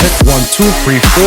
Check 1, 2, 3, 4.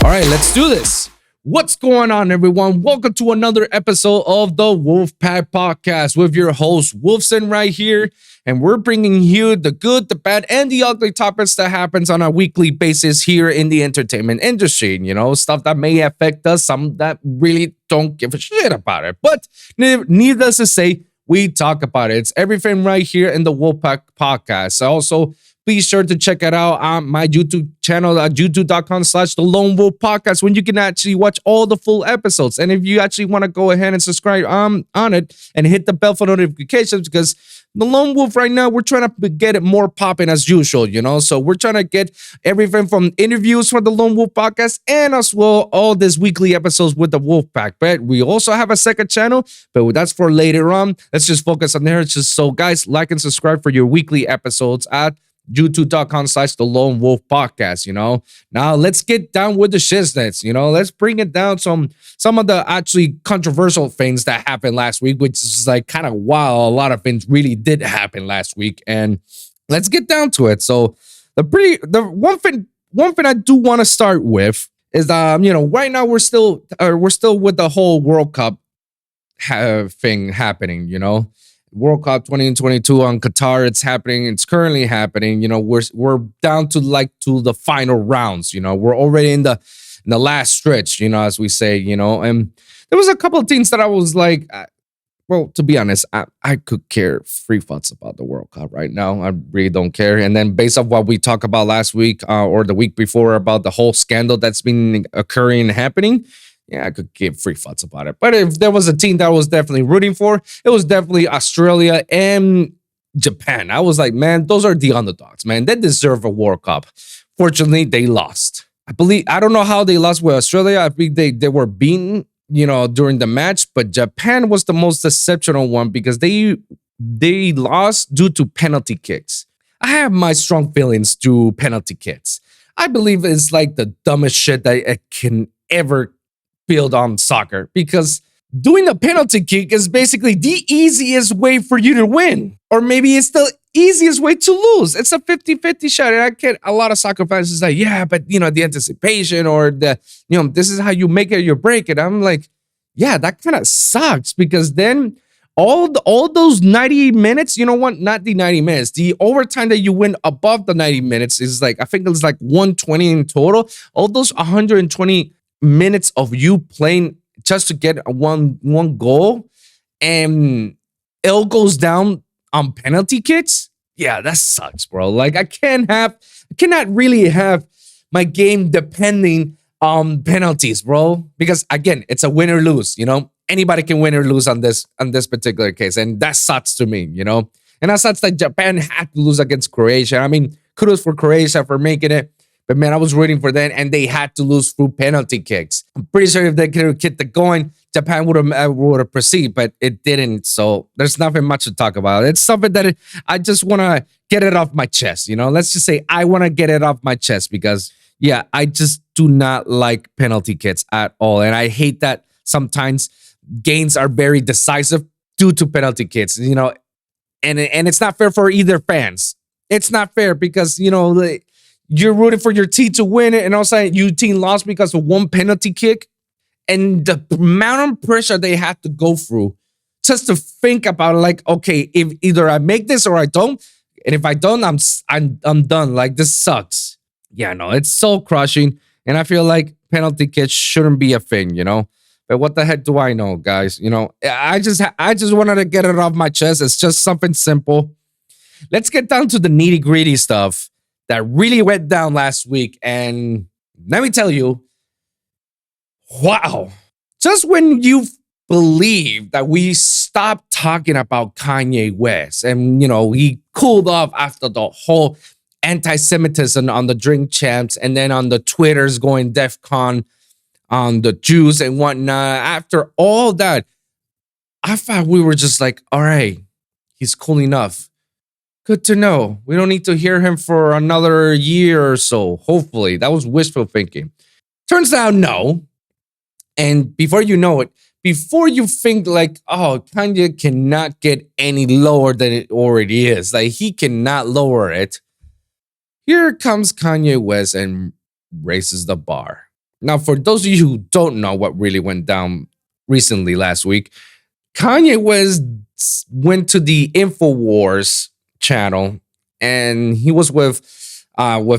All right, let's do this. What's going on, everyone? Welcome to another episode of the WOLVPVCK Podcast with your host, Wolfson, right here. And we're bringing you the good, the bad, and the ugly topics that happens on a weekly basis here in the entertainment industry. You know, stuff that may affect us, some that really don't give a shit about it. But needless to say, we talk about it. It's everything right here in the WOLVPVCK Podcast. Also, please sure to check it out on my YouTube channel at youtube.com/The Lone Wolv Podcast, when you can actually watch all the full episodes. And if you actually want to go ahead and subscribe on it and hit the bell for notifications, because The Lone Wolv right now, we're trying to get it more popping as usual, you know? So we're trying to get everything from interviews for The Lone Wolv Podcast and as well all these weekly episodes with the Wolfpack. But we also have a second channel, but that's for later on. Let's just focus on there. Just so guys, like and subscribe for your weekly episodes at youtube.com/The Lone Wolv Podcast, you know. Now let's get down with the shiznits, you know. Let's bring it down some of the actually controversial things that happened last week, which is like kind of wild. A lot of things really did happen last week, and let's get down to it. So the one thing I do want to start with is you know, right now we're still with the whole World Cup thing happening, you know. World Cup 2022 on Qatar, it's happening. It's currently happening. You know, we're down to the final rounds. You know, we're already in the last stretch. You know, as we say. You know, and there was a couple of things that I was like, well, to be honest, I could care three fucks about the World Cup right now. I really don't care. And then based on what we talked about last week or the week before about the whole scandal that's been occurring and happening. Yeah, I could give three fucks about it. But if there was a team that I was definitely rooting for, it was definitely Australia and Japan. I was like, man, those are the underdogs, man. They deserve a World Cup. Fortunately, they lost. I don't know how they lost with Australia. I think they were beaten, you know, during the match. But Japan was the most exceptional one because they lost due to penalty kicks. I have my strong feelings to penalty kicks. I believe it's like the dumbest shit that I can ever build on soccer, because doing a penalty kick is basically the easiest way for you to win, or maybe it's the easiest way to lose. It's a 50-50 shot. And I get a lot of soccer fans is like, yeah, but you know, the anticipation or the, you know, this is how you make it or you break it. I'm like, yeah, that kind of sucks, because then all those 90 minutes, you know what? Not the 90 minutes. The overtime that you win above the 90 minutes is like, I think it's like 120 in total. All those 120 minutes of you playing just to get one goal, and it goes down on penalty kicks. Yeah, that sucks, bro. Like I cannot really have my game depending on penalties, bro. Because again, it's a win or lose. You know, anybody can win or lose on this particular case, and that sucks to me. You know, and that sucks that Japan had to lose against Croatia. I mean, kudos for Croatia for making it. But man, I was rooting for them, and they had to lose through penalty kicks. I'm pretty sure if they could have kept it going, Japan would have proceeded, but it didn't. So there's nothing much to talk about. It's something that I just want to get it off my chest. You know, let's just say I want to get it off my chest because, yeah, I just do not like penalty kicks at all, and I hate that sometimes games are very decisive due to penalty kicks. You know, and it's not fair for either fans. It's not fair because, you know, you're rooting for your team to win it, and also your team lost because of one penalty kick. And the amount of pressure they have to go through just to think about it, like, okay, if either I make this or I don't, and if I don't, I'm done. Like, this sucks. Yeah, no, it's so crushing, and I feel like penalty kicks shouldn't be a thing, you know. But what the heck do I know, guys? You know, I just wanted to get it off my chest. It's just something simple. Let's get down to the nitty gritty stuff that really went down last week. And let me tell you, wow. Just when you believe that we stopped talking about Kanye West and, you know, he cooled off after the whole anti-Semitism on the Drink Champs and then on the Twitters going DEFCON on the Jews and whatnot. After all that, I thought we were just like, all right, he's cool enough. Good to know. We don't need to hear him for another year or so. Hopefully. That was wishful thinking. Turns out no. And before you know it, before you think like, oh, Kanye cannot get any lower than it already is. Like, he cannot lower it. Here comes Kanye West and raises the bar. Now, for those of you who don't know what really went down recently last week, Kanye went to the InfoWars channel, and he was with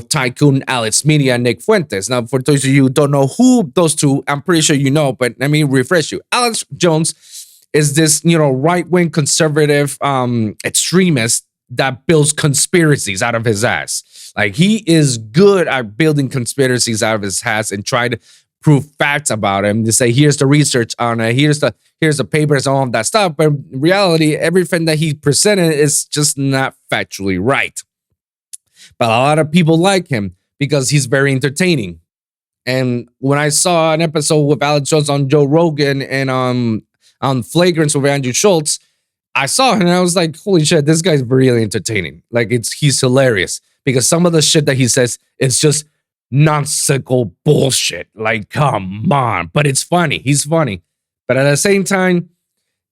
tycoon Alex Media and Nick Fuentes. Now, for those of you who don't know who those two, I'm pretty sure you know, but let me refresh you. Alex Jones is this, right-wing conservative extremist that builds conspiracies out of his ass. Like, he is good at building conspiracies out of his ass and try to prove facts about him, to say, here's the research on it, here's the papers, all of that stuff. But in reality, everything that he presented is just not factually right. But a lot of people like him because he's very entertaining. And when I saw an episode with Alex Jones on Joe Rogan and on Flagrants with Andrew Schultz, I saw him and I was like, holy shit, this guy's really entertaining. Like, he's hilarious because some of the shit that he says is just nonsensical bullshit. Like, come on. But it's funny. He's funny. But at the same time,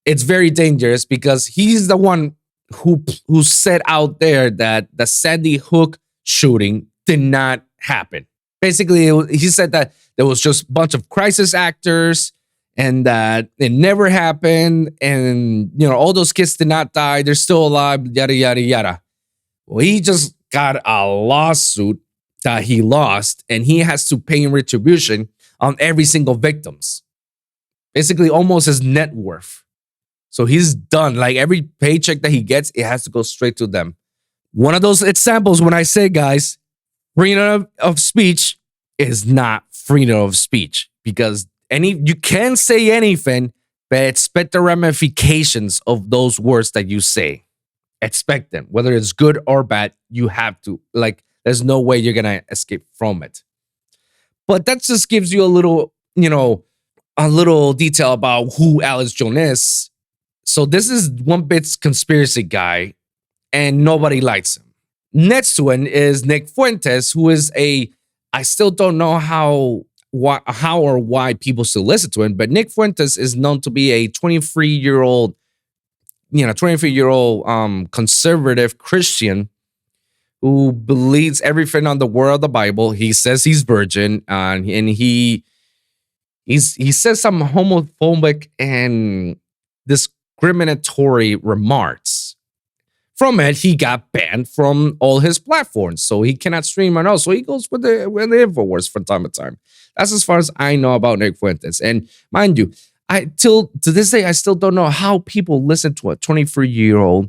it's very dangerous because he's the one who said out there that the Sandy Hook shooting did not happen. Basically, he said that there was just a bunch of crisis actors and that it never happened. And, all those kids did not die. They're still alive, yada, yada, yada. Well, he just got a lawsuit that he lost, and he has to pay in retribution on every single victims. Basically, almost his net worth. So he's done. Like, every paycheck that he gets, it has to go straight to them. One of those examples when I say, guys, freedom of speech is not freedom of speech because you can say anything, but expect the ramifications of those words that you say. Expect them, whether it's good or bad. You have to, there's no way you're gonna escape from it. But that just gives you a little detail about who Alex Jones is. So this is one bit's conspiracy guy, and nobody likes him. Next to him is Nick Fuentes, who is I still don't know how or why people still listen to him, but Nick Fuentes is known to be a 23-year-old conservative Christian who believes everything on the word of the Bible. He says he's virgin, and he says some homophobic and discriminatory remarks. From it, he got banned from all his platforms, so he cannot stream or else. So he goes with the InfoWars from time to time. That's as far as I know about Nick Fuentes. And mind you, to this day, I still don't know how people listen to a 23-year-old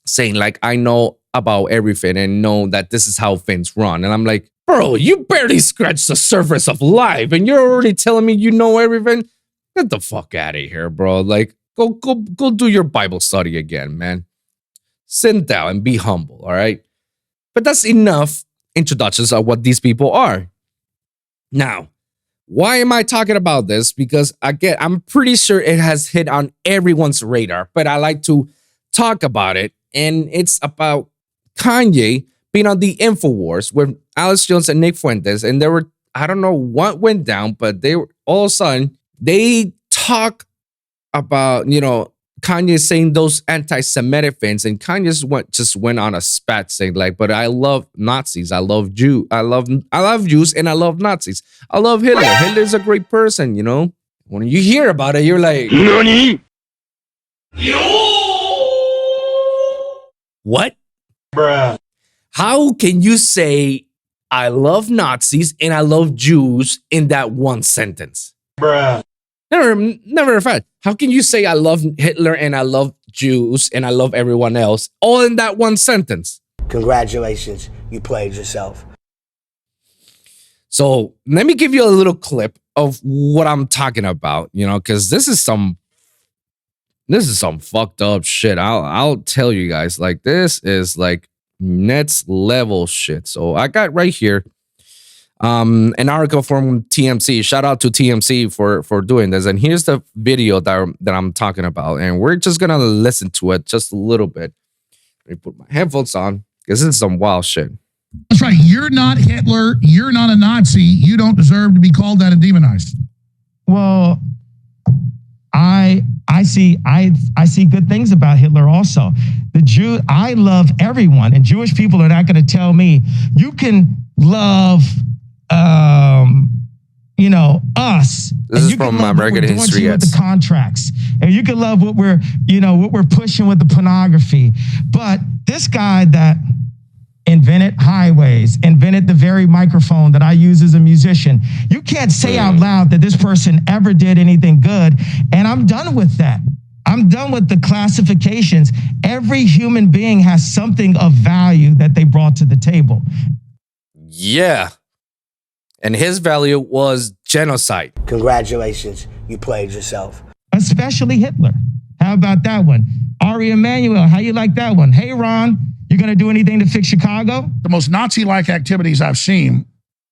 saying, I know about everything and know that this is how things run. And I'm like, bro, you barely scratched the surface of life and you're already telling me you know everything? Get the fuck out of here, bro. Go do your Bible study again, man. Sit down and be humble, all right? But that's enough introductions of what these people are. Now, why am I talking about this? Because, again, I'm pretty sure it has hit on everyone's radar, but I like to talk about it. And it's about Kanye being on the InfoWars with Alex Jones and Nick Fuentes. And there were, I don't know what went down, but they were all of a sudden, they talk about, Kanye saying those anti-Semitic things, and Kanye just went on a spat saying but I love Nazis, I love Jews, and I love Nazis. I love Hitler. Hitler's a great person, When you hear about it, you're like, NANI? What? Bruh. How can you say I love Nazis and I love Jews in that one sentence? Bruh. Never a fact. How can you say I love Hitler and I love Jews and I love everyone else all in that one sentence? Congratulations, you played yourself. So let me give you a little clip of what I'm talking about, because this is some fucked up shit. I'll tell you guys, this is next level shit. So I got right here an article from TMC. Shout out to TMC for doing this. And here's the video that I'm talking about. And we're just going to listen to it just a little bit. Let me put my headphones on because this is some wild shit. That's right. You're not Hitler. You're not a Nazi. You don't deserve to be called that and demonized. Well, I see good things about Hitler also. I love everyone, and Jewish people are not going to tell me you can love This is from American History with the X. contracts, and you can love what we're pushing with the pornography. But this guy that invented highways, invented the very microphone that I use as a musician, you can't say out loud that this person ever did anything good. And I'm done with that. I'm done with the classifications. Every human being has something of value that they brought to the table. Yeah. And his value was genocide. Congratulations, you played yourself. Especially Hitler. How about that one? Ari Emanuel, how you like that one? Hey, Ron, you going to do anything to fix Chicago? The most Nazi-like activities I've seen,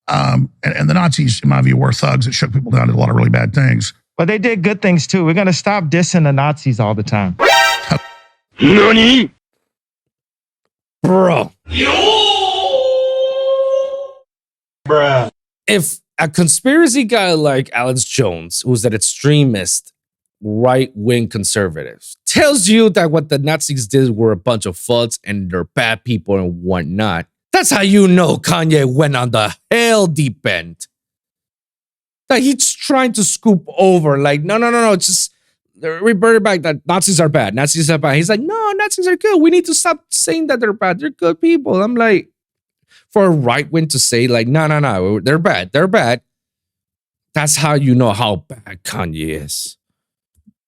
and the Nazis, in my view, were thugs that shook people down, did a lot of really bad things. But they did good things too. We're going to stop dissing the Nazis all the time. Nani? Bro. Bruh. If a conspiracy guy like Alex Jones, who's an extremist, right-wing conservative, tells you that what the Nazis did were a bunch of thugs and they're bad people and whatnot, that's how you know Kanye went on the hell deep end. That he's trying to scoop over, like, no, just revert it back that Nazis are bad. Nazis are bad. He's like, no, Nazis are good. We need to stop saying that they're bad. They're good people. I'm like, for a right wing to say, like, no, they're bad. They're bad. That's how you know how bad Kanye is.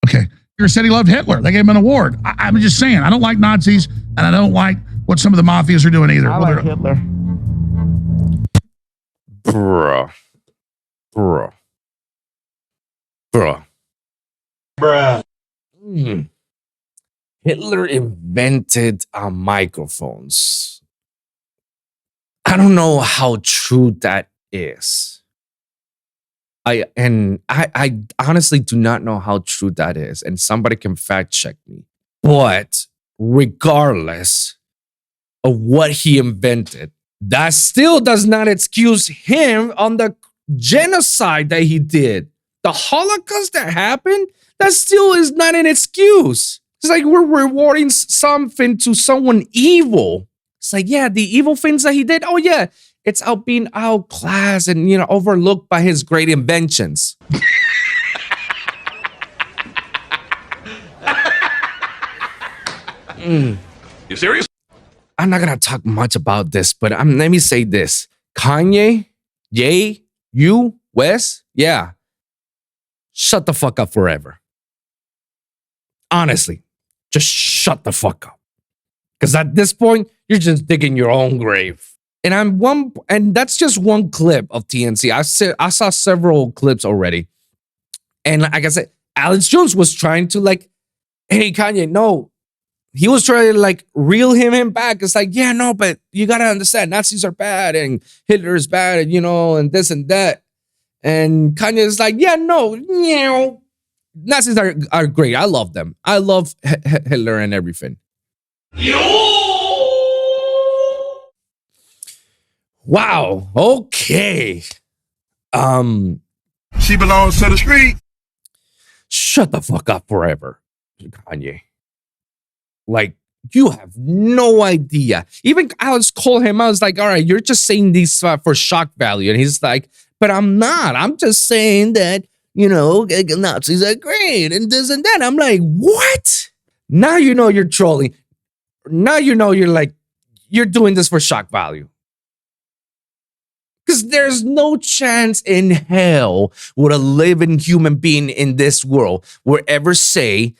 Okay. He said he loved Hitler. They gave him an award. I'm just saying, I don't like Nazis, and I don't like what some of the mafias are doing either. I like Hitler. Bro. Hitler invented microphones. I don't know how true that is. I honestly do not know how true that is, and somebody can fact check me. But regardless of what he invented, that still does not excuse him on the genocide that he did. The Holocaust that happened, that still is not an excuse. It's like we're rewarding something to someone evil. It's like, yeah, the evil things that he did, oh yeah, it's out being outclassed and, overlooked by his great inventions. You serious? I'm not gonna talk much about this, but let me say this. Kanye, Ye, you, Wes, yeah. Shut the fuck up forever. Honestly, just shut the fuck up. Because at this point, you're just digging your own grave. And that's just one clip of TNC. I saw several clips already. And like I said, Alex Jones was trying to hey, Kanye, no. He was trying to reel him back. It's like, yeah, no, but you got to understand, Nazis are bad and Hitler is bad, and this and that. And Kanye is like, yeah, no, Nazis are great. I love them. I love Hitler and everything. Wow. Okay. She belongs to the street. Shut the fuck up forever, Kanye. You have no idea. Even Alex called him. I was like, all right, you're just saying these for shock value. And he's like, but I'm not. I'm just saying that, Nazis are great and this and that. I'm like, what? Now you know you're trolling. Now you know you're doing this for shock value. Because there's no chance in hell would a living human being in this world would ever say,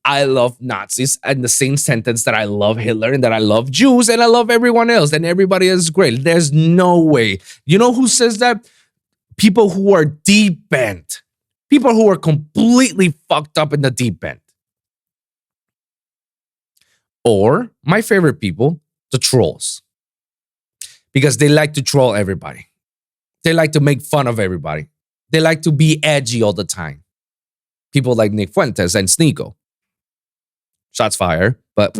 I love Nazis in the same sentence that I love Hitler and that I love Jews and I love everyone else and everybody is great. There's no way. You know who says that? People who are deep end. People who are completely fucked up in the deep end. Or my favorite people, the trolls. Because they like to troll everybody. They like to make fun of everybody. They like to be edgy all the time. People like Nick Fuentes and Sneeko. Shots fired, but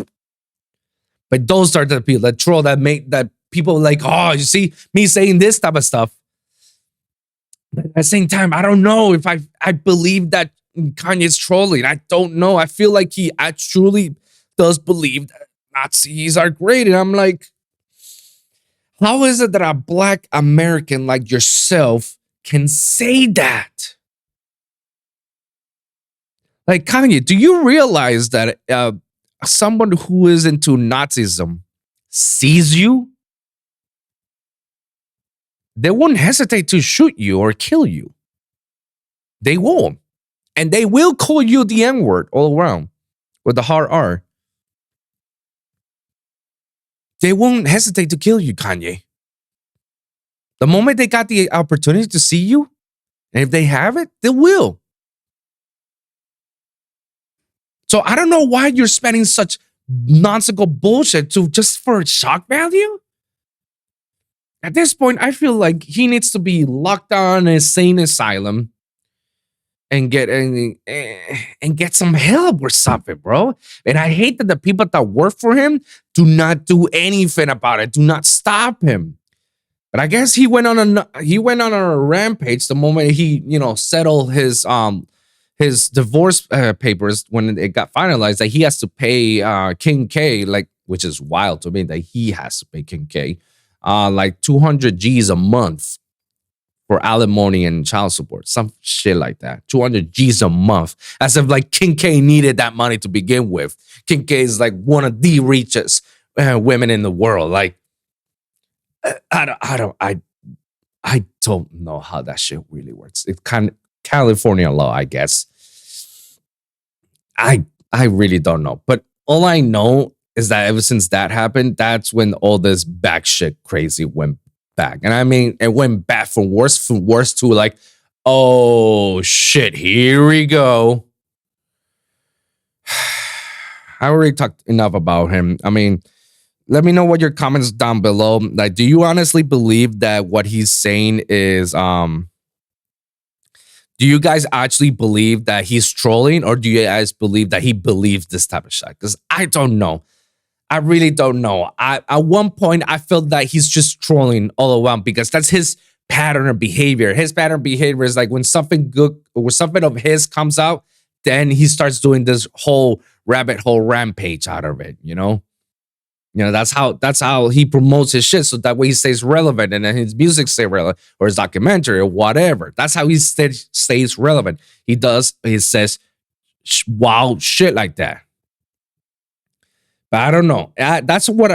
those are the people that troll that make that people oh, you see me saying this type of stuff. But at the same time, I don't know if I believe that Kanye's trolling. I don't know. I feel like he truly does believe that Nazis are great. And I'm like, how is it that a Black American like yourself can say that? Like, Kanye, do you realize that someone who is into Nazism sees you? They won't hesitate to shoot you or kill you. They won't. And they will call you the N-word all around with the hard R. They won't hesitate to kill you, Kanye. The moment they got the opportunity to see you, and if they have it, they will. So I don't know why you're spending such nonsensical bullshit just for shock value. At this point, I feel like he needs to be locked down in an insane asylum and get some help or something, bro. And I hate that the people that work for him do not do anything about it. Do not stop him. But I guess he went on a rampage the moment he, settled his divorce papers when it got finalized that he has to pay King K, which is wild to me that he has to pay King K, like 200 G's a month for alimony and child support, some shit like that. 200 G's a month, as if like King K needed that money to begin with. King K is like one of the richest women in the world. Like, I don't know how that shit really works. It's kind of California law, I guess. I really don't know. But all I know is that ever since that happened, that's when all this back shit crazy went back. And I mean, it went back from worse to like, oh shit, here we go. I already talked enough about him. I mean, let me know what your comments down below. Like, do you honestly believe that what he's saying is do you guys actually believe that he's trolling, or do you guys believe that he believes this type of shit? Because I don't know. I really don't know. At one point, I felt that he's just trolling all around because that's his pattern of behavior. His pattern of behavior is like when something good or something of his comes out, then he starts doing this whole rabbit hole rampage out of it, that's how he promotes his shit, so that way he stays relevant and then his music stays relevant, or his documentary or whatever. That's how he stays relevant. He says wild shit like that. But I don't know. That's what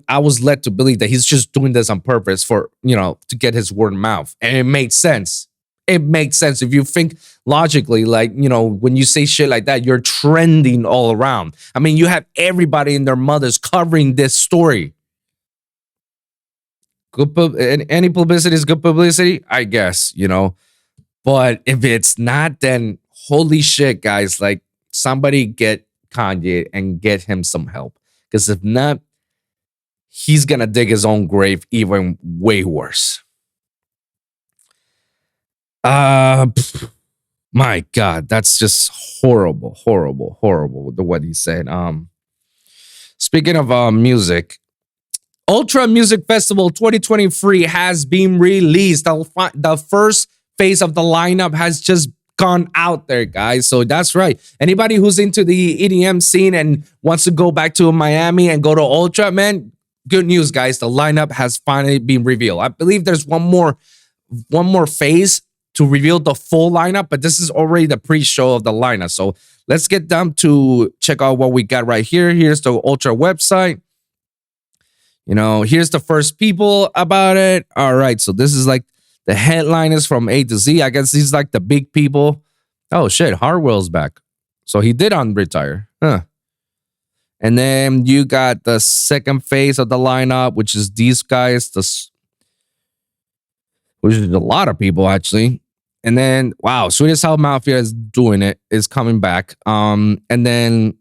I was led to believe, that he's just doing this on purpose for, to get his word of mouth. And it made sense. It makes sense if you think logically, like, when you say shit like that, you're trending all around. I mean, you have everybody and their mothers covering this story. Any publicity is good publicity, I guess, But if it's not, then holy shit, guys, like, somebody get Kanye and get him some help. Because if not, he's going to dig his own grave even way worse. My God, that's just horrible, horrible, horrible, what he said. Speaking of music, Ultra Music Festival 2023 has been released. The first phase of the lineup has just gone out there, guys. So that's right. Anybody who's into the EDM scene and wants to go back to Miami and go to Ultra, man, good news, guys. The lineup has finally been revealed. I believe there's one more phase to reveal the full lineup, but this is already the pre-show of the lineup. So let's get down to check out what we got right here. Here's the Ultra website. Here's the first people about it. All right, so this is like the headliners from A to Z. I guess these like the big people. Oh shit, Harwell's back. So he did unretire. Huh. And then you got the second phase of the lineup, which is these guys, which is a lot of people actually. And then, wow, Swedish House Mafia is coming back. And then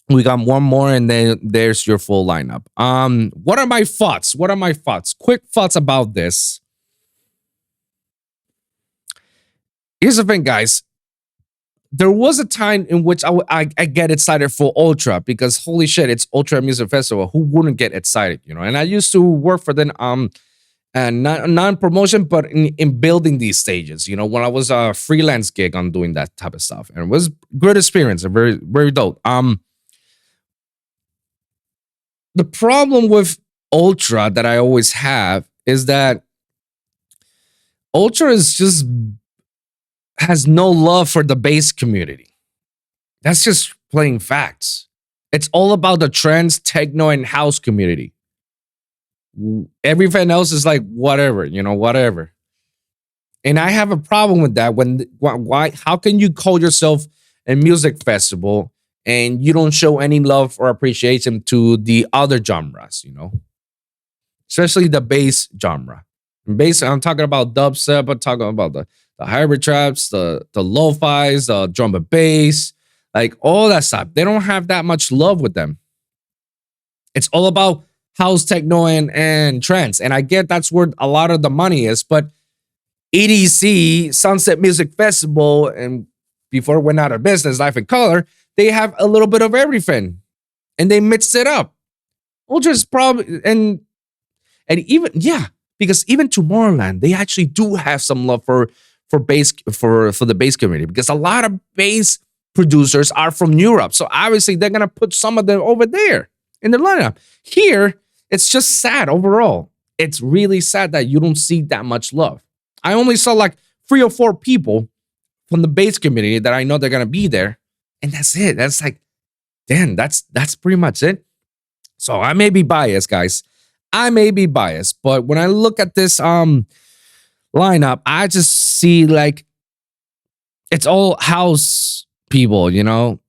we got one more, and then there's your full lineup. What are my thoughts? Quick thoughts about this. Here's the thing, guys. There was a time in which I get excited for Ultra because holy shit, it's Ultra Music Festival. Who wouldn't get excited, And I used to work for them, and not non-promotion, but in building these stages. When I was a freelance gig on doing that type of stuff, and it was great experience and very, very dope. The problem with Ultra that I always have is that Ultra has no love for the bass community. That's just plain facts. It's all about the trance, techno, and house community. Everything else is like whatever, whatever. And I have a problem with that. Why? How can you call yourself a music festival and you don't show any love or appreciation to the other genres? Especially the bass genre. And bass, I'm talking about dubstep. I'm talking about the hybrid traps, the lo-fis, the drum and bass, like all that stuff. They don't have that much love with them. It's all about house, techno, and trance. And I get that's where a lot of the money is, but EDC, Sunset Music Festival, and before it went out of business, Life in Color, they have a little bit of everything. And they mixed it up. Ultra's probably, and even, because even Tomorrowland, they actually do have some love for bass, for the bass community, because a lot of bass producers are from Europe. So obviously they're going to put some of them over there in their lineup. Here, it's just sad overall. It's really sad that you don't see that much love. I only saw like 3 or 4 people from the bass community that I know they're going to be there. And that's it. That's like, damn, that's pretty much it. So I may be biased, guys. I may be biased. But when I look at this lineup, I just see like it's all house people, It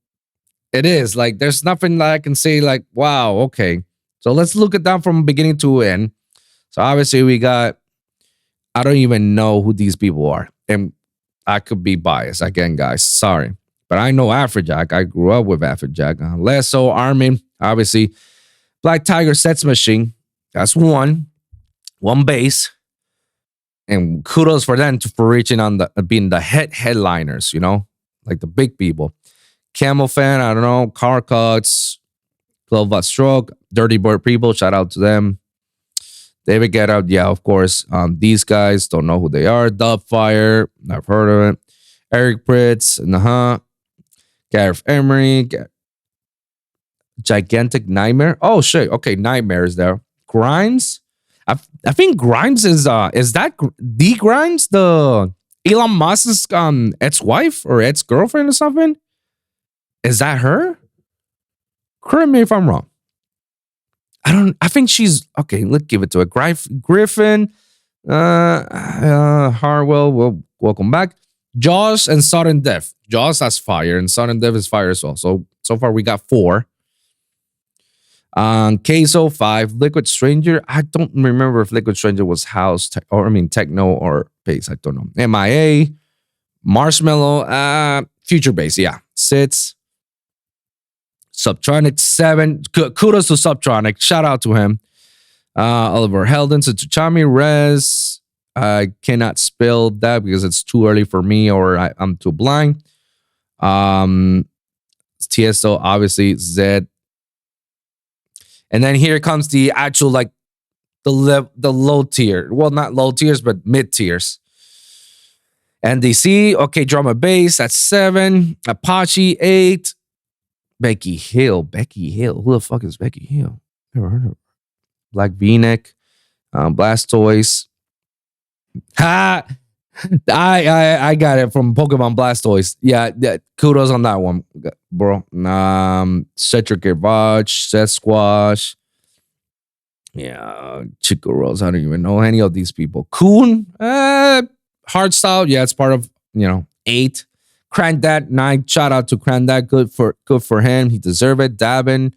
is like there's nothing that I can say like, wow, okay. So let's look at that from beginning to end. So obviously we got, I don't even know who these people are. And I could be biased again, guys. Sorry. But I know Afrojack. I grew up with Afrojack. Lesso, Armin, obviously. Black Tiger, Sets Machine. That's one bass. And kudos for them for reaching on being the headliners, like the big people. Camel Fan, I don't know. Car Cuts, 12 Watt Stroke, Dirty Bird People, shout out to them. David Guetta, yeah, of course. These guys, don't know who they are. Dubfire, I've heard of it. Eric Pritz, Gareth Emery, Gigantic Nightmare. Oh shit, okay, Nightmare is there. Grimes, I think Grimes is that the Grimes, the Elon Musk's ex-wife or ex-girlfriend or something? Is that her? Correct me if I'm wrong. I think she's okay. Let's give it to it. Griffin, Harwell, welcome back. Jaws and Sudden Death. Jaws has fire and Sudden Death is fire as well. So far we got 4. Queso 5. Liquid Stranger. I don't remember if Liquid Stranger was house techno or bass. I don't know. MIA, Marshmallow, Future Bass. Yeah, Sits. Subtronic 7. Kudos to Subtronic. Shout out to him. Oliver Heldens, Tsuchami, Rez. I cannot spell that because it's too early for me or I'm too blind. TSO, obviously, Zed. And then here comes the actual, like, the low tier. Well, not low tiers, but mid tiers. NDC, okay, Drum and Bass, that's 7. Apache, 8. Becky Hill. Who the fuck is Becky Hill? Never heard of her. Black V-neck. Blastoise. Ha! I got it from Pokemon Blastoise. Yeah, kudos on that one, bro. Cedric Garbage, Sasquatch. Yeah, Chico Rose. I don't even know any of these people. Coon, Hardstyle. Yeah, it's part of 8. Crandat 9. Shout out to Crandat. Good for him. He deserved it. Dabin,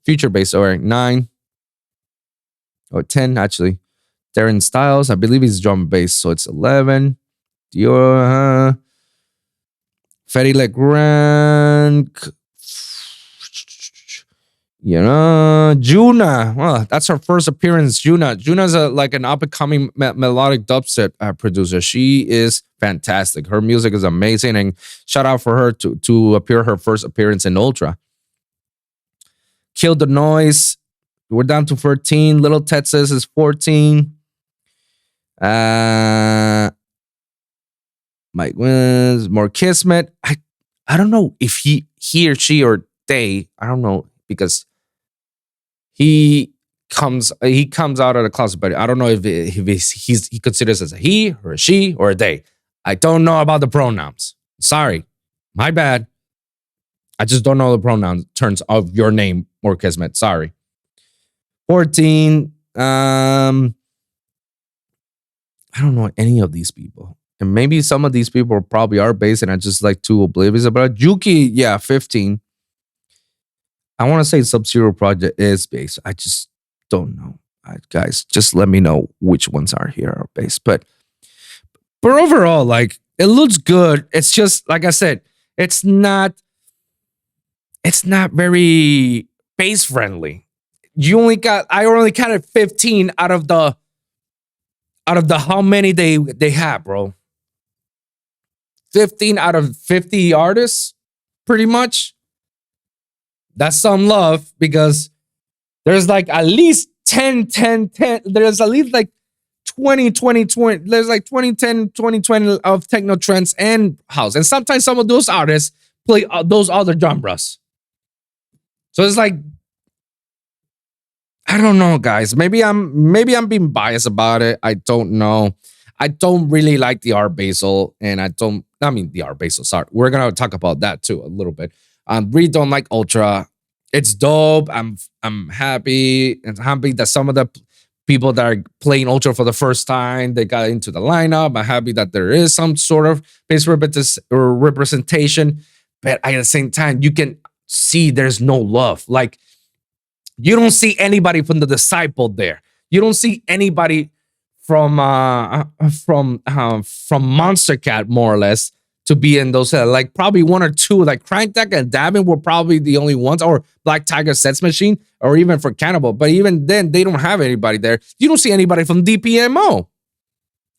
Future Bass. Or 9 or 10 actually. Darren Styles, I believe he's drum and bass, so it's 11. Dior, Fetty Legrand, Juna. Well, that's her first appearance. Juna's like an up and coming melodic dubstep producer. She is fantastic. Her music is amazing, and shout out for her to appear her first appearance in Ultra. Kill the Noise. We're down to 13. Little Texas is 14. Mike wins. More Kismet. I don't know if he or she or they. I don't know because he comes out of the closet, but I don't know if he considers as a he or a she or a they. I don't know about the pronouns. Sorry. My bad. I just don't know the pronoun terms of your name or Kismet. Sorry. 14. I don't know any of these people. And maybe some of these people probably are based and I just like too oblivious about it. Yuki, yeah, 15. I want to say Sub-Zero Project is based. I just don't know. Guys, just let me know which ones are here are based. But overall, like, it looks good. It's just, like I said, it's not very base friendly. I only counted 15 out of the how many they have, bro. 15 out of 50 artists, pretty much. That's some love because there's like at least 10. There's at least like 20. There's like 20 of techno trance and house. And sometimes some of those artists play those other genres. So it's like, I don't know, guys. Maybe I'm being biased about it. I don't know. I don't really like the art Basel, and the art Basel. Sorry, we're gonna talk about that too a little bit. I really don't like Ultra. It's dope. I'm happy and happy that some of the people that are playing Ultra for the first time they got into the lineup. I'm happy that there is some sort of base representation, but at the same time, you can see there's no love. Like, you don't see anybody from the Disciple there. You don't see anybody from Monster Cat, more or less, to be in those. Like, probably one or two, like Crank Deck and Davin were probably the only ones, or Black Tiger Sets Machine, or even for Cannibal. But even then, they don't have anybody there. You don't see anybody from DPMO.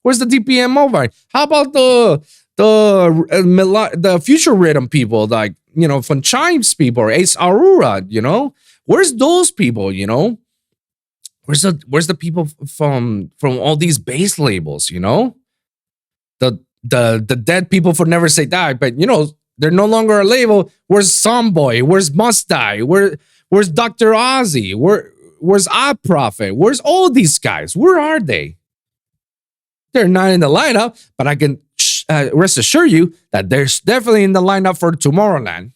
Where's the DPMO vibe? How about the Future Rhythm people, like, you know, from Chimes people, or Ace Aurora, you know? Where's those people, you know? Where's the people from all these bass labels, you know? The dead people for Never Say Die, but you know, they're no longer a label. Where's Somboy? Where's Must Die? Where's Dr. Ozzy? Where's Odd Prophet? Where's all these guys? Where are they? They're not in the lineup, but I can rest assure you that they're definitely in the lineup for Tomorrowland.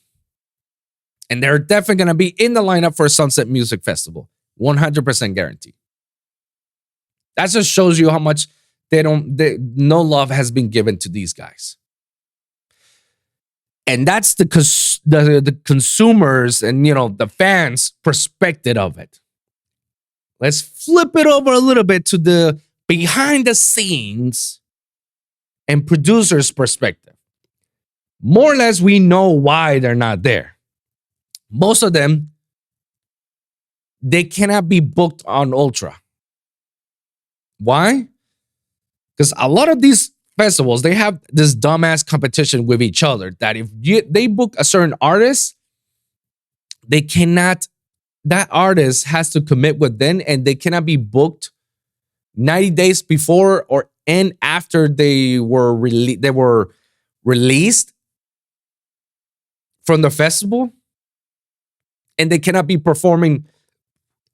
And they're definitely going to be in the lineup for Sunset Music Festival. 100% guarantee. That just shows you how much no love has been given to these guys. And that's the consumers and, you know, the fans' perspective of it. Let's flip it over a little bit to the behind the scenes and producers' perspective. More or less, we know why they're not there. Most of them, they cannot be booked on Ultra. Why? Because a lot of these festivals, they have this dumbass competition with each other that if they book a certain artist, that artist has to commit with them, and they cannot be booked 90 days before or and after they were released from the festival. And they cannot be performing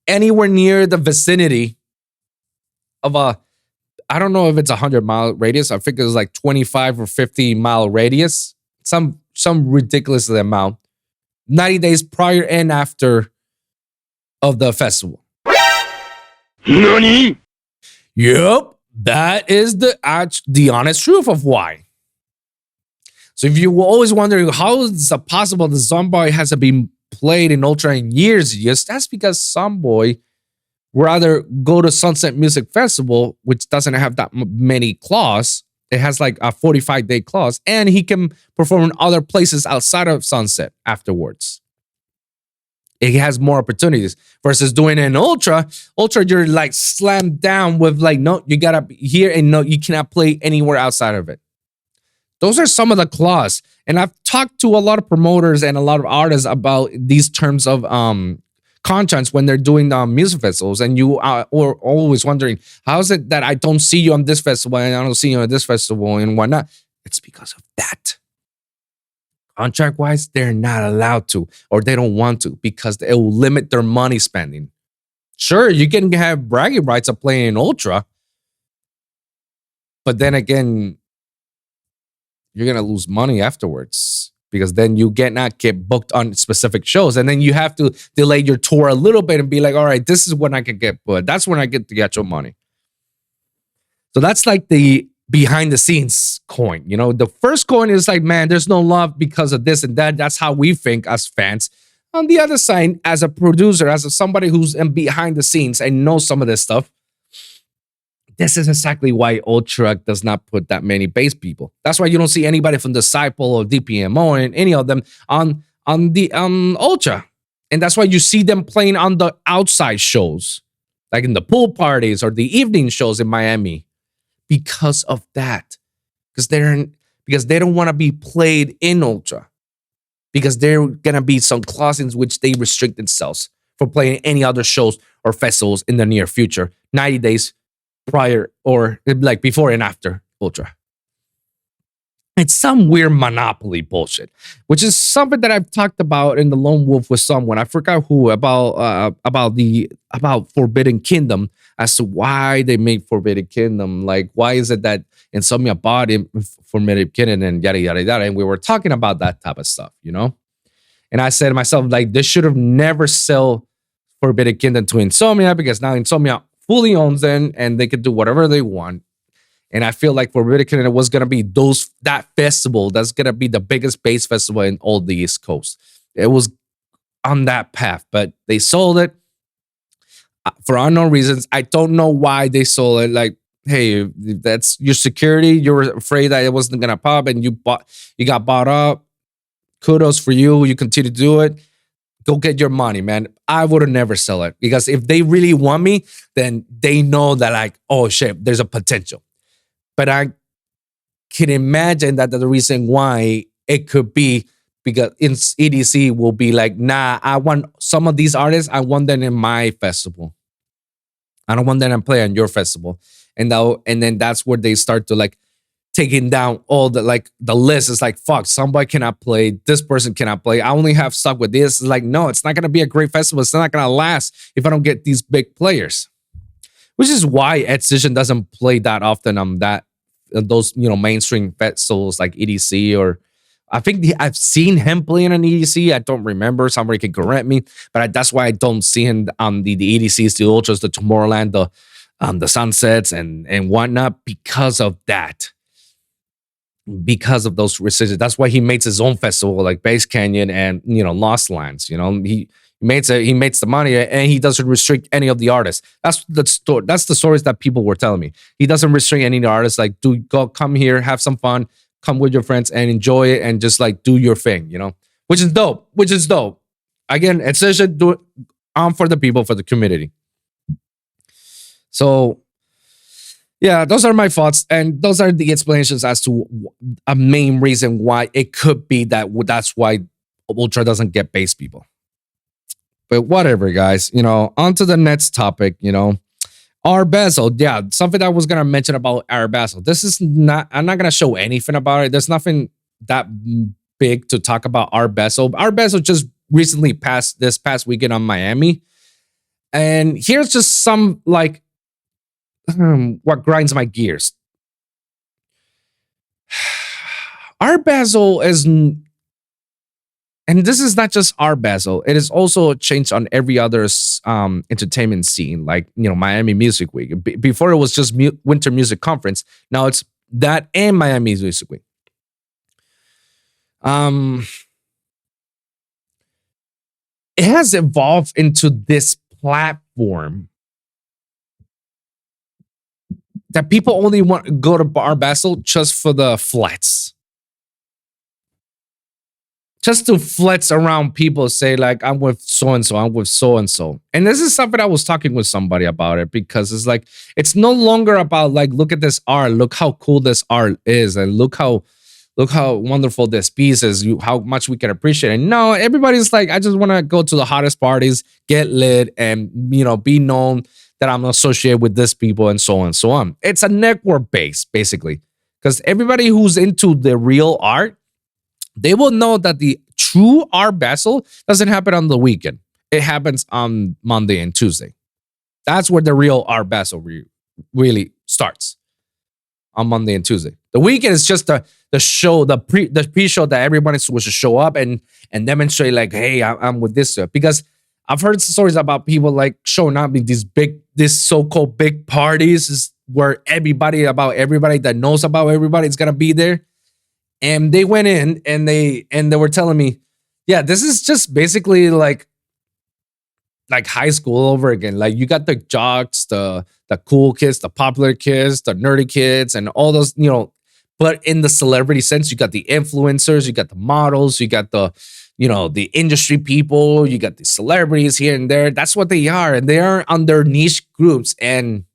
anywhere near the vicinity of I don't know if it's 100-mile radius. I think it's like 25 or 50-mile radius. Some ridiculous amount. 90 days prior and after of the festival. NANI? Yep. That is the honest truth of why. So if you were always wondering how is it possible that Zomboy hasn't been played in Ultra in years, that's because Zomboy rather go to Sunset Music Festival, which doesn't have that many clause. It has like a 45-day clause, and he can perform in other places outside of Sunset afterwards. It has more opportunities versus doing it in Ultra. Ultra, you're like slammed down with like, no, you gotta be here, and no, you cannot play anywhere outside of it. Those are some of the clause. And I've talked to a lot of promoters and a lot of artists about these terms of contracts when they're doing music festivals. And you are always wondering, how is it that I don't see you on this festival and I don't see you on this festival and whatnot? It's because of that. Contract-wise, they're not allowed to, or they don't want to, because it will limit their money spending. Sure, you can have bragging rights of playing in Ultra, but then again, you're going to lose money afterwards. because then you not get booked on specific shows, and then you have to delay your tour a little bit and be like, all right, this is when I can get booked. That's when I get to get your money. So that's like the behind the scenes coin. You know, the first coin is like, man, there's no love because of this and that. That's how we think as fans. On the other side, as a producer, as somebody who's behind the scenes and knows some of this stuff, this is exactly why Ultra does not put that many bass people. That's why you don't see anybody from Disciple or DPMO and any of them on the Ultra. And that's why you see them playing on the outside shows, like in the pool parties or the evening shows in Miami, because of that. Because they don't want to be played in Ultra. Because there are gonna be some clauses in which they restrict themselves from playing any other shows or festivals in the near future, 90 days prior or like before and after Ultra. It's some weird monopoly bullshit, which is something that I've talked about in the Lone Wolf with someone. I forgot who, about Forbidden Kingdom, as to why they made Forbidden Kingdom. Like, why is it that Insomnia bought him Forbidden Kingdom and yada yada yada? And we were talking about that type of stuff, you know. And I said to myself, like, they should have never sell Forbidden Kingdom to Insomnia, because now Insomnia fully owns them and they could do whatever they want. And I feel like Forbidden Kingdom was gonna be that festival that's gonna be the biggest bass festival in all the East Coast. It was on that path, but they sold it for unknown reasons. I don't know why they sold it. Like, hey, that's your security. You were afraid that it wasn't gonna pop, and you got bought up. Kudos for you. You continue to do it. Go get your money, man. I would have never sell it, because if they really want me, then they know that, like, oh shit, there's a potential. But I can imagine that the reason why it could be because in EDC will be like, nah, I want some of these artists, I want them in my festival. I don't want them to play on your festival. And then that's where they start to like taking down all the list. Is like, fuck, somebody cannot play, this person cannot play. I only have stuck with this. It's like, no, it's not gonna be a great festival. It's not gonna last if I don't get these big players. Which is why Excision doesn't play that often on those mainstream festivals like EDC, or I think I've seen him playing on EDC. I don't remember. Somebody can correct me, but that's why I don't see him on the EDCs, the Ultras, the Tomorrowland, the Sunsets and whatnot, because of that. Because of those restrictions. That's why he makes his own festival like Bass Canyon and Lost Lands. He makes the money, and he doesn't restrict any of the artists. That's the stories that people were telling me. He doesn't restrict any of the artists. Like, come here, have some fun, come with your friends and enjoy it, and just like do your thing, which is dope. Again, it's just do it for the people, for the community. So yeah, those are my thoughts, and those are the explanations as to a main reason why it could be that's why Ultra doesn't get bass people. But whatever, guys, on to the next topic, Basel. Yeah, something that I was going to mention about Basel. I'm not going to show anything about it. There's nothing that big to talk about Basel. Basel just recently passed this past weekend on Miami. And here's just some like, what grinds my gears. Basel is, and this is not just Basel, it is also a change on every other entertainment scene, like Miami Music Week. Before it was just Winter Music Conference. Now it's that and Miami Music Week. It has evolved into this platform that people only want to go to Basel just for the flats. Just to flex around people, say like, I'm with so-and-so, I'm with so-and-so. And this is something I was talking with somebody about it, because it's like, it's no longer about like, look at this art, look how cool this art is, and look how wonderful this piece is, how much we can appreciate it. No, everybody's like, I just want to go to the hottest parties, get lit, and be known that I'm associated with this people, and so on and so on. It's a network base, basically. Because everybody who's into the real art, they will know that the true Art Basel doesn't happen on the weekend. It happens on Monday and Tuesday. That's where the real Art Basel really starts, on Monday and Tuesday. The weekend is just the show, the pre-show that everybody is supposed to show up and demonstrate like, hey, I'm with this stuff. Because I've heard stories about people like showing up in this so-called big parties where everybody that knows about everybody is gonna be there. And they went in and they were telling me, yeah, this is just basically like high school over again. Like you got the jocks, the cool kids, the popular kids, the nerdy kids, and all those, but in the celebrity sense, you got the influencers, you got the models, you got the industry people, you got the celebrities here and there. That's what they are. And they are under niche groups. And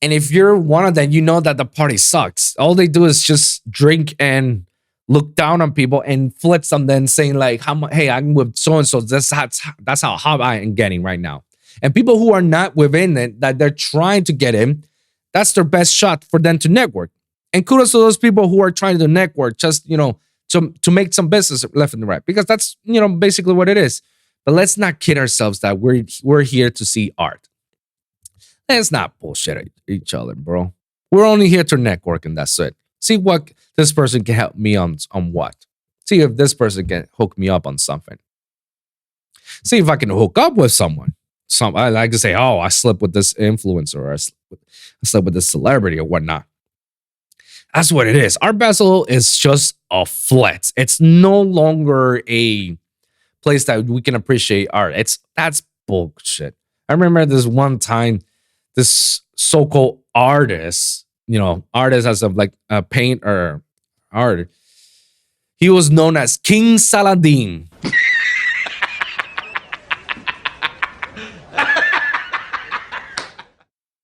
if you're one of them, you know that the party sucks. All they do is just drink and look down on people and flex on them, saying like, hey, I'm with so-and-so. That's how hot I am getting right now. And people who are not within it, that they're trying to get in, that's their best shot for them to network. And kudos to those people who are trying to network, just, to make some business left and right, because that's, basically what it is. But let's not kid ourselves that we're here to see art. Let's not bullshit each other, bro. We're only here to network, and that's it. See what this person can help me on what. See if this person can hook me up on something. See if I can hook up with someone. I like to say, oh, I slept with this influencer, or I slept with this celebrity or whatnot. That's what it is. Art Basel is just a flex. It's no longer a place that we can appreciate art. That's bullshit. I remember this one time, this so-called artist, artist as of like a paint or art, he was known as King Saladin.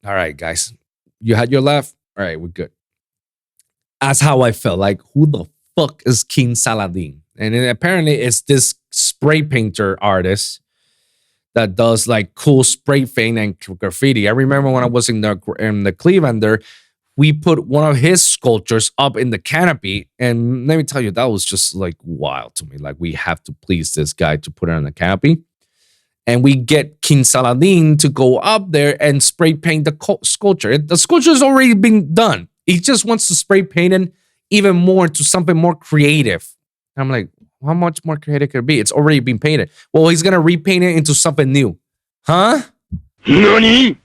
All right, guys, you had your laugh. All right, we're good. That's how I felt. Like, who the fuck is King Saladin? And apparently it's this spray painter artist that does like cool spray paint and graffiti. I remember when I was in the Cleveland there, we put one of his sculptures up in the canopy. And let me tell you, that was just like wild to me. Like, we have to please this guy to put it on the canopy. And we get King Saladin to go up there and spray paint the sculpture. The sculpture's already been done. He just wants to spray paint it even more to something more creative. And I'm like, how much more creative could it be? It's already been painted. Well, he's gonna repaint it into something new. Huh? Nani?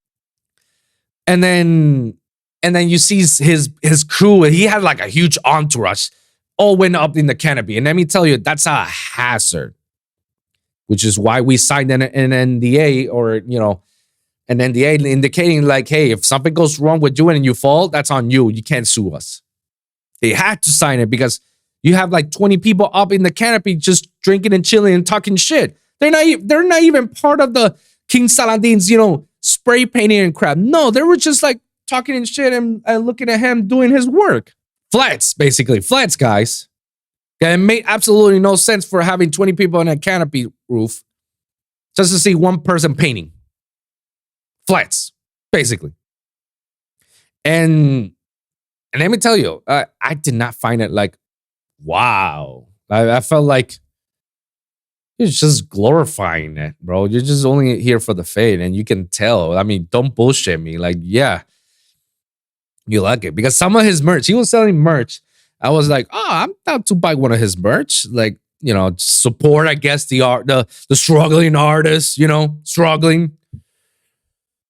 And then you see his crew. He had like a huge entourage, all went up in the canopy. And let me tell you, that's a hazard. Which is why we signed an NDA, or an NDA indicating like, hey, if something goes wrong with you and you fall, that's on you. You can't sue us. They had to sign it because you have like 20 people up in the canopy just drinking and chilling and talking shit. They're not even part of the King Saladin's, spray painting and crap. No, they were just like talking and shit and looking at him doing his work. Flats, basically. Flats, guys. It made absolutely no sense for having 20 people on a canopy roof just to see one person painting. Flats, basically. And let me tell you, I did not find it like, wow. I felt like you're just glorifying it, bro. You're just only here for the fade, and you can tell. I mean, don't bullshit me. Like, yeah, you like it. Because some of his merch, he was selling merch. I was like, oh, I'm down to buy one of his merch. Like, support, I guess, the struggling artists, struggling.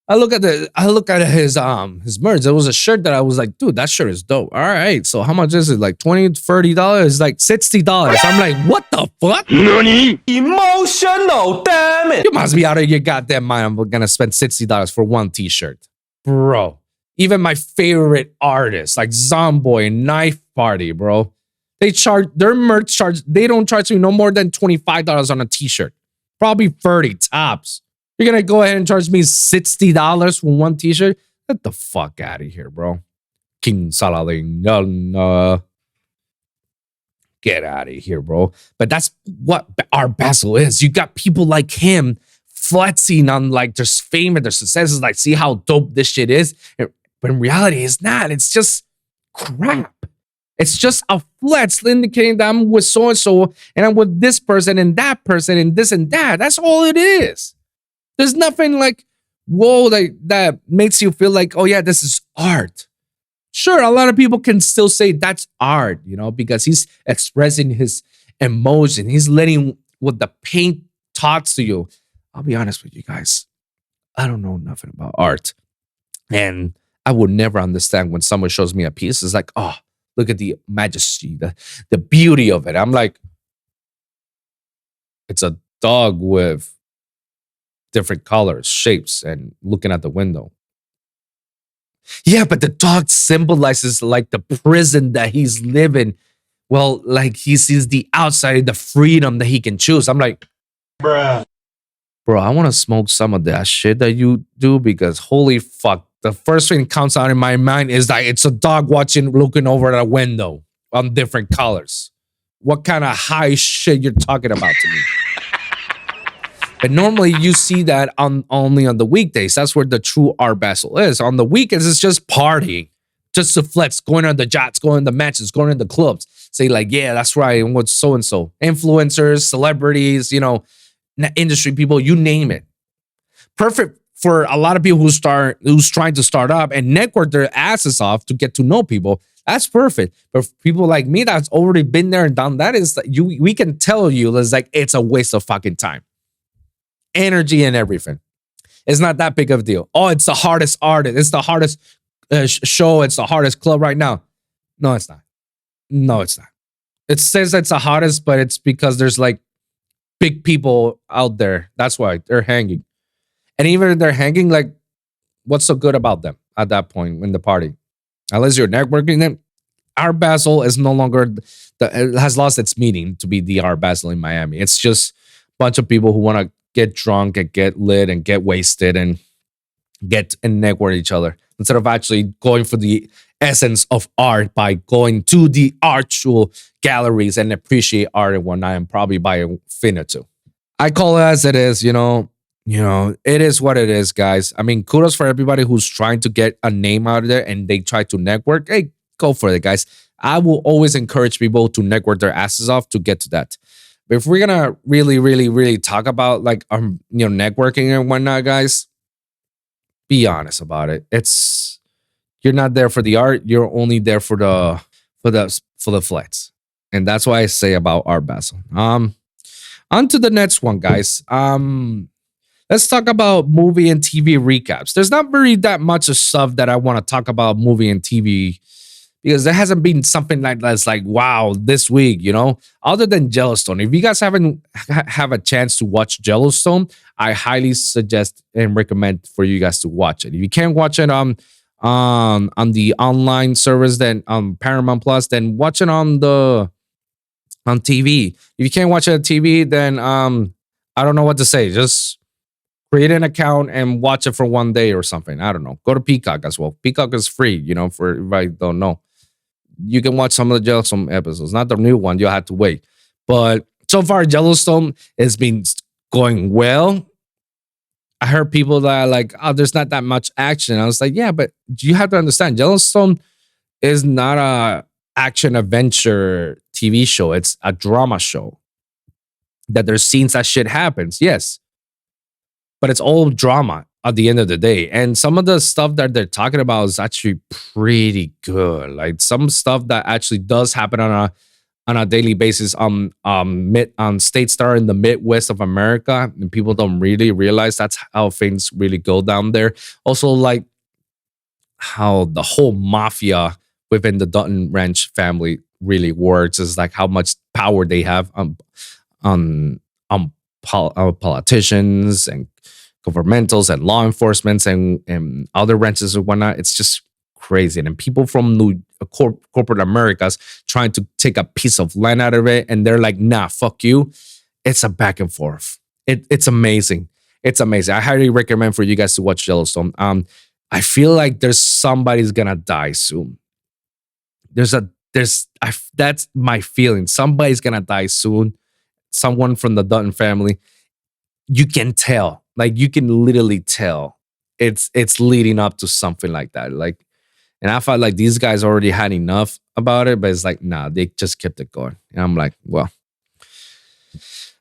I look at his merch. There was a shirt that I was like, dude, that shirt is dope. All right. So how much is it? Like $20, $30? It's like $60. I'm like, what the fuck? Nani? Emotional, damn it. You must be out of your goddamn mind. I'm gonna spend $60 for one t-shirt. Bro. Even my favorite artists like Zomboy and Knife Party, bro. They don't charge me no more than $25 on a t-shirt. Probably 30 tops. You're gonna go ahead and charge me $60 for one t-shirt? Get the fuck out of here, bro. King Saladin. Get out of here, bro. But that's what Art Basel is. You got people like him flexing on like their fame and their successes, like, see how dope this shit is. But in reality, it's not. It's just crap. It's just a flex indicating that I'm with so-and-so and I'm with this person and that person and this and that. That's all it is. There's nothing like, whoa, that makes you feel like, oh yeah, this is art. Sure, a lot of people can still say that's art, because he's expressing his emotion. He's letting what the paint talks to you. I'll be honest with you guys. I don't know nothing about art. And I would never understand when someone shows me a piece. It's like, oh, look at the majesty, the beauty of it. I'm like, it's a dog with different colors, shapes, and looking at the window. Yeah, but the dog symbolizes like the prison that he's living. Well, like he sees the outside, the freedom that he can choose. I'm like, Bruh. bro, I want to smoke some of that shit that you do because holy fuck. The first thing that comes out in my mind is that it's a dog looking over at a window on different colors. What kind of high shit you're talking about to me? But normally you see that only on the weekdays. That's where the true art Basel is. On the weekends, it's just partying, just to flex, going on the yachts, going to the matches, going to the clubs. Say like, yeah, that's right. And what's so and so, influencers, celebrities, industry people, you name it. Perfect for a lot of people who's trying to start up and network their asses off to get to know people. That's perfect. But for people like me that's already been there and done that, we can tell you it's a waste of fucking time, energy, and everything. It's not that big of a deal. Oh, it's the hardest artist. It's the hardest show. It's the hardest club right now. No, it's not. No, it's not. It says it's the hottest, but it's because there's like big people out there. That's why they're hanging. And even if they're hanging, like, what's so good about them at that point in the party? Unless you're networking them, Art Basel is no longer, it has lost its meaning to be the Art Basel in Miami. It's just a bunch of people who want to get drunk and get lit and get wasted and get and network each other instead of actually going for the essence of art by going to the actual galleries and appreciate art and whatnot and probably buy a fin or two. I call it as it is, it is what it is, guys. I mean, kudos for everybody who's trying to get a name out there and they try to network. Hey, go for it, guys. I will always encourage people to network their asses off to get to that. But if we're gonna really, really, really talk about like networking and whatnot, guys, be honest about it. You're not there for the art. You're only there for the flights, and that's why I say about Art Basel. On to the next one, guys. Let's talk about movie and TV recaps. There's not really that much of stuff that I want to talk about movie and TV because there hasn't been something like that's like, wow, this week, other than Yellowstone. If you guys haven't have a chance to watch Yellowstone, I highly suggest and recommend for you guys to watch it. If you can't watch it on the online service, then Paramount Plus, then watch it on TV. If you can't watch it on TV, then I don't know what to say. Just create an account and watch it for one day or something. I don't know. Go to Peacock as well. Peacock is free, for everybody who don't know. You can watch some of the Yellowstone episodes. Not the new one. You'll have to wait. But so far, Yellowstone has been going well. I heard people that are like, oh, there's not that much action. I was like, yeah, but you have to understand, Yellowstone is not a action adventure TV show. It's a drama show. That there's scenes that shit happens, yes. But it's all drama at the end of the day. And some of the stuff that they're talking about is actually pretty good. Like some stuff that actually does happen on a daily basis on states that are in the Midwest of America. And people don't really realize that's how things really go down there. Also, like how the whole mafia within the Dutton Ranch family really works is like how much power they have on politicians and governmentals and law enforcement and other ranches and whatnot. It's just crazy. And people from corporate Americas trying to take a piece of land out of it. And they're like, nah, fuck you. It's a back and forth. It's amazing. It's amazing. I highly recommend for you guys to watch Yellowstone. I feel like somebody's gonna die soon. That's my feeling. Somebody's gonna die soon. Someone from the Dutton family. You can tell. Like you can literally tell it's leading up to something like that. Like, and I felt like these guys already had enough about it, but it's like, nah, they just kept it going. And I'm like, well,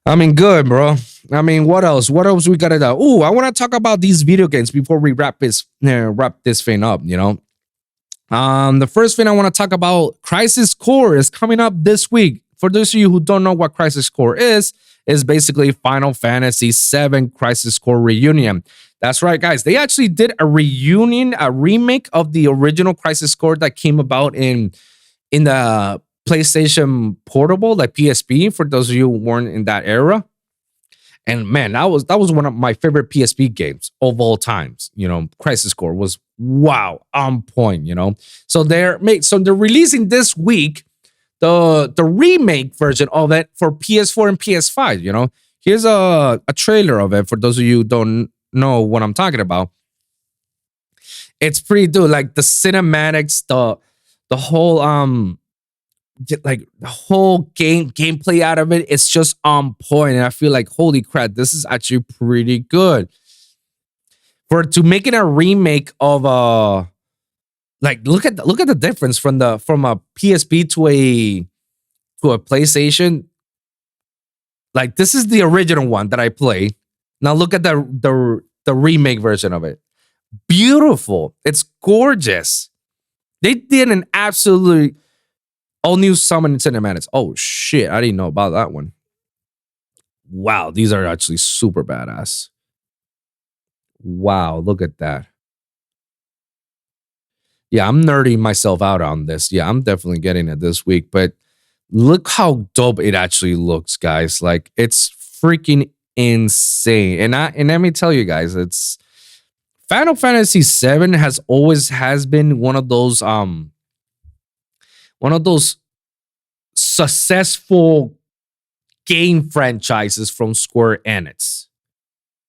I mean, good, bro. I mean, what else? What else we gotta do? Oh, I want to talk about these video games before we wrap this thing up. The first thing I want to talk about, Crisis Core is coming up this week. For those of you who don't know what Crisis Core is basically Final Fantasy VII Crisis Core Reunion. That's right, guys. They actually did a reunion, a remake of the original Crisis Core that came about in the PlayStation Portable, like PSP, for those of you who weren't in that era. And man, that was one of my favorite PSP games of all times. You know, Crisis Core was wow, on point, you know. So they're releasing this week the remake version of it for PS4 and PS5, you know. Here's a trailer of it for those of you who don't know what I'm talking about. It's pretty dude, like the cinematics, the whole like the whole gameplay out of it, it's just on point. And I feel like, holy crap, this is actually pretty good. To make it a remake of like look at the difference from a PSP to a PlayStation. Like this is the original one that I played. Now look at the remake version of it. Beautiful. It's gorgeous. They did an absolutely all new summon cinematics. Oh shit, I didn't know about that one. Wow, these are actually super badass. Wow, look at that. Yeah, I'm nerding myself out on this. Yeah, I'm definitely getting it this week. But look how dope it actually looks, guys. Like it's freaking insane. And let me tell you guys, it's Final Fantasy VII has been one of those successful game franchises from Square Enix.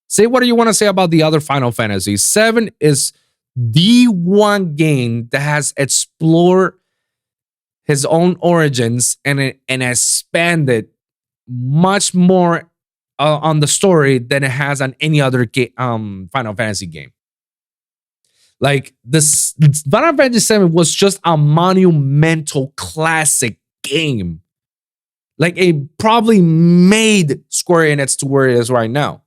Say what do you want to say about the other Final Fantasy? 7 is the one game that has explored his own origins and expanded much more on the story than it has on any other Final Fantasy game. Like this Final Fantasy VII was just a monumental classic game. Like it probably made Square Enix to where it is right now.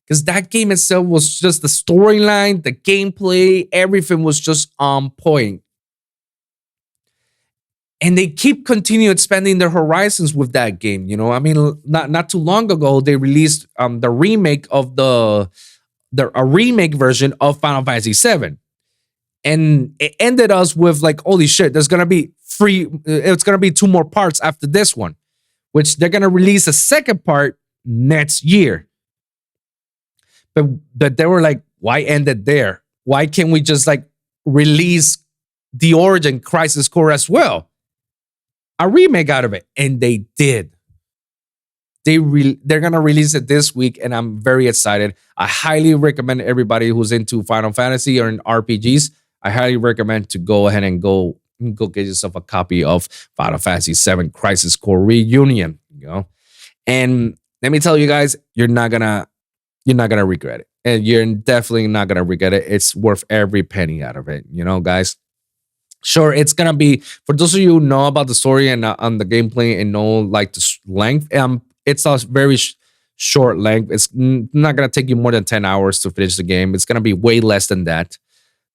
Because that game itself was just the storyline, the gameplay, everything was just on point. And they keep continue expanding their horizons with that game. You know, I mean, not too long ago, they released the remake of a remake version of Final Fantasy VII. And it ended us with like, holy shit, there's going to be it's going to be 2 more parts after this one, which they're going to release a second part next year. But they were like, why end it there? Why can't we just like release the Origin Crisis Core as well? A remake out of it. And they did. They're going to release it this week, and I'm very excited. I highly recommend everybody who's into Final Fantasy or in RPGs, I highly recommend to go ahead and go get yourself a copy of Final Fantasy VII Crisis Core Reunion. You know? And let me tell you guys, you're not gonna regret it. And you're definitely not gonna regret it. It's worth every penny out of it, you know, guys. Sure, it's gonna be, for those of you who know about the story and on the gameplay and know like the length, it's a very short length. It's not gonna take you more than 10 hours to finish the game. It's gonna be way less than that.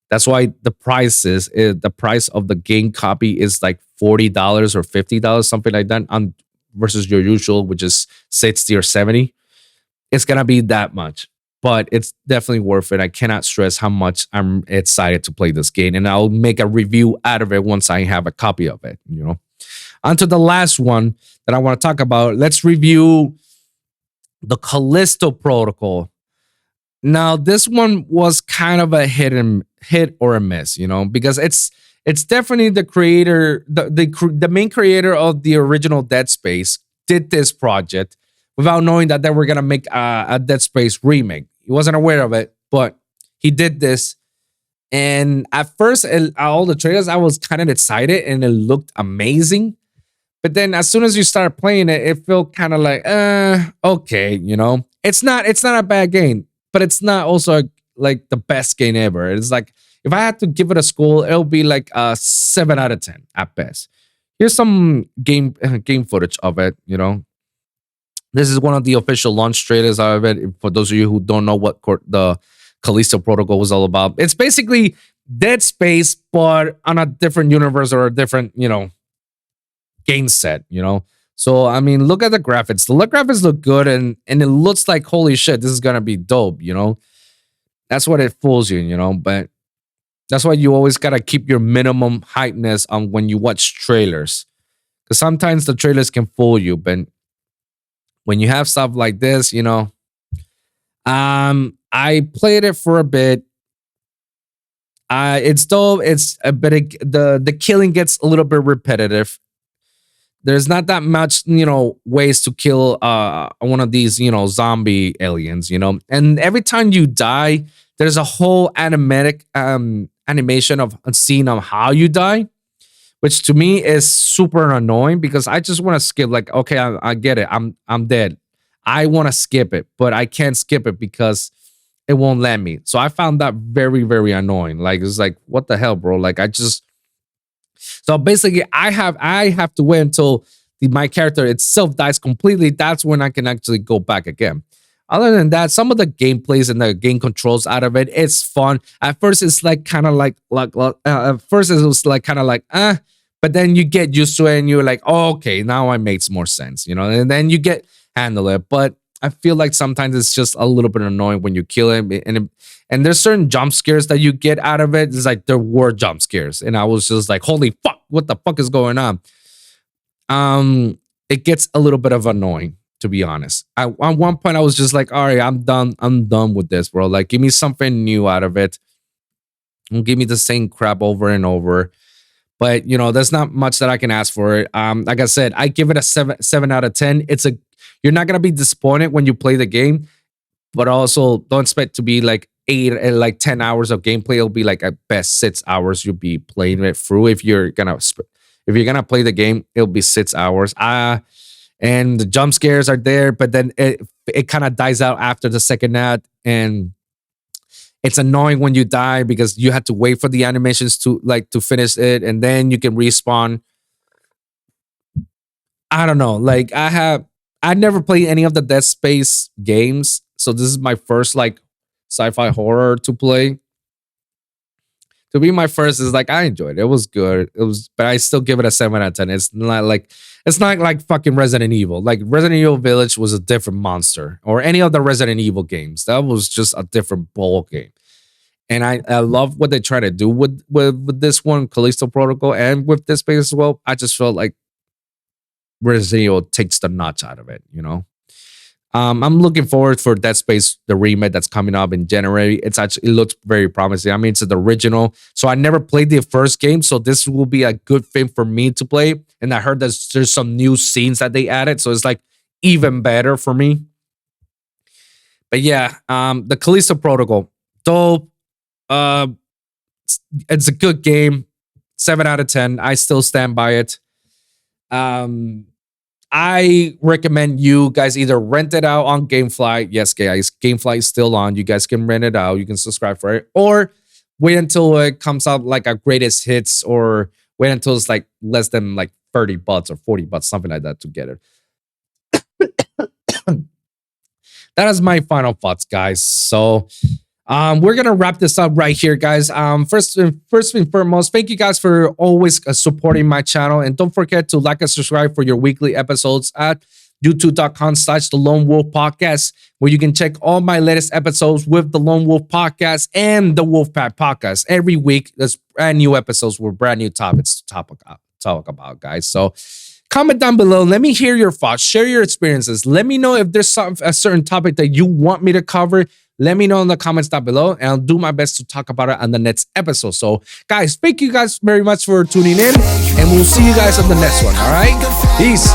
That's why the price of the game copy is like $40 or $50, something like that, versus your usual, which is 60 or 70. It's gonna be that much, but it's definitely worth it. I cannot stress how much I'm excited to play this game, and I'll make a review out of it once I have a copy of it. You know, on to the last one that I want to talk about. Let's review the Callisto Protocol. Now, this one was kind of a hit or a miss, you know, because it's definitely the creator, the main creator of the original Dead Space did this project without knowing that they were gonna make a Dead Space remake. He wasn't aware of it, but he did this. And at first, all the trailers, I was kind of excited and it looked amazing. But then as soon as you start playing it, it felt kind of like, okay, you know, it's not a bad game, but it's not also like the best game ever. It's like, if I had to give it a score, it'll be like a 7 out of 10 at best. Here's some game footage of it, you know. This is one of the official launch trailers of it. For those of you who don't know what the Callisto Protocol was all about, it's basically Dead Space, but on a different universe or a different, game set, So, I mean, look at the graphics. The graphics look good, and it looks like, holy shit, this is going to be dope, That's what it fools you, But that's why you always got to keep your minimum hypeness on when you watch trailers. Because sometimes the trailers can fool you, but when you have stuff like this, I played it for a bit. It's dope. It's a bit the killing gets a little bit repetitive. There's not that much, ways to kill one of these, zombie aliens, And every time you die, there's a whole animation of a scene of how you die, which to me is super annoying because I just want to skip. Like, okay, I get it. I'm dead. I want to skip it, but I can't skip it because it won't let me. So I found that very, very annoying. Like, it's like, what the hell, bro? Like, so basically I have to wait until my character itself dies completely. That's when I can actually go back again. Other than that, some of the gameplays and the game controls out of it, it's fun. At first, it's like kind of like at first it was like kind of like but then you get used to it and you're like, oh, okay, now it makes more sense, And then you handle it. But I feel like sometimes it's just a little bit annoying when you kill him, and there's certain jump scares that you get out of it. It's like there were jump scares, and I was just like, holy fuck, what the fuck is going on? It gets a little bit of annoying, to be honest. At one point, I was just like, all right, I'm done with this, bro. Like, give me something new out of it. Don't give me the same crap over and over. But there's not much that I can ask for it. Like I said, I give it a 7 out of 10. You're not gonna be disappointed when you play the game, but also don't expect to be like 10 hours of gameplay. It'll be like at best 6 hours you'll be playing it through. If you're gonna play the game, it'll be 6 hours. And the jump scares are there, but then it kind of dies out after the second act, and it's annoying when you die because you have to wait for the animations to finish it, and then you can respawn. I don't know. Like, I never played any of the Dead Space games, so this is my first sci-fi horror to play. To be my first is like, I enjoyed it. It was good. But I still give it a 7 out of 10. It's not like fucking Resident Evil. Like, Resident Evil Village was a different monster, or any of the Resident Evil games. That was just a different ball game. And I love what they try to do with this one, Callisto Protocol, and with Dead Space as well. I just felt like Resident Evil takes the notch out of it, I'm looking forward for Dead Space, the remake that's coming up in January. It looks very promising. I mean, it's the original, so I never played the first game, so this will be a good thing for me to play. And I heard that there's some new scenes that they added, so it's like even better for me. But yeah, the Callisto Protocol, dope. It's a good game. 7 out of 10. I still stand by it. I recommend you guys either rent it out on GameFly. Yes, guys, GameFly is still on. You guys can rent it out. You can subscribe for it. Or wait until it comes out like a greatest hits, or wait until it's like less than like $30 or $40, something like that to get it. That is my final thoughts, guys. So we're gonna wrap this up right here, guys. First and foremost, thank you guys for always supporting my channel, and don't forget to like and subscribe for your weekly episodes at youtube.com/The Lone Wolv Podcast, where you can check all my latest episodes with the Lone Wolv Podcast and the WOLVPVCK Podcast. Every week, there's brand new episodes with brand new topics to talk about, guys. So comment down below. Let me hear your thoughts. Share your experiences. Let me know if there's a certain topic that you want me to cover. Let me know in the comments down below, and I'll do my best to talk about it on the next episode. So, guys, thank you guys very much for tuning in, and we'll see you guys on the next one, all right? Peace.